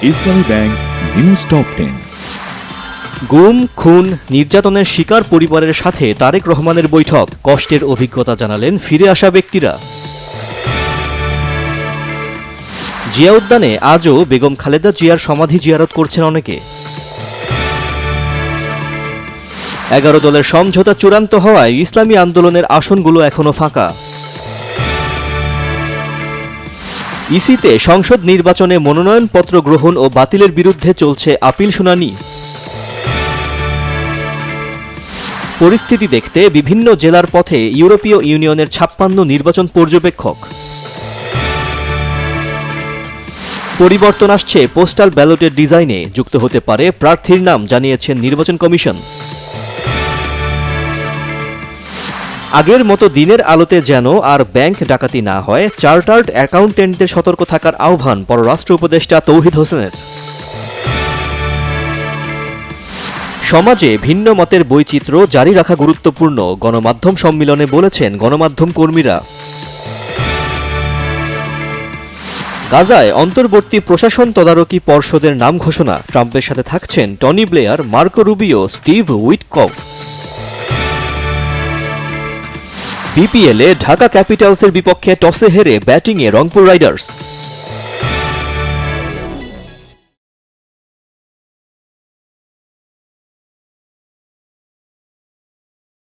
ইসলামী bank news top 10। গুম, খুন, নির্যাতনের শিকার পরিবারের সাথে তারেক রহমানের বৈঠক, কষ্টের অভিজ্ঞতা জানালেন ফিরে আসা ব্যক্তিরা। জিয়া উদ্যানে আজও বেগম খালেদা জিয়ার সমাধি জিয়ারত করছেন অনেকে। 11 দলের সমঝোতা চূড়ান্ত হওয়ায় ইসলামী আন্দোলনের আসনগুলো এখনো ফাঁকা। ইসিতে সংসদ নির্বাচনে মনোনয়নপত্র গ্রহণ ও বাতিলের বিরুদ্ধে চলছে আপিল শুনানি। পরিস্থিতি দেখতে বিভিন্ন জেলার পথে ইউরোপীয় ইউনিয়নের 56 নির্বাচন পর্যবেক্ষক। পরিবর্তন আসছে পোস্টাল ব্যালটের ডিজাইনে, যুক্ত হতে পারে প্রার্থীর নাম, জানিয়েছেন নির্বাচন কমিশন। আগের মতো দিনের আলোতে যেন আর ব্যাংক ডাকাতি না হয়, চার্টার্ড অ্যাকাউন্টেন্টদের সতর্ক থাকার আহ্বান পররাষ্ট্র উপদেষ্টা তৌহিদ হোসেনের। সমাজে ভিন্ন মতের বৈচিত্র্য জারি রাখা গুরুত্বপূর্ণ, গণমাধ্যম সম্মেলনে বলেছেন গণমাধ্যম কর্মীরা। গাজায় অন্তর্বর্তী প্রশাসন তদারকি পর্ষদের নাম ঘোষণা, ট্রাম্পের সাথে থাকছেন Tony Blair, Marco Rubio, Steve Witkoff. বিপিএলে ঢাকা ক্যাপিটালসের বিপক্ষে টসে হেরে ব্যাটিংয়ে রংপুর রাইডার্স।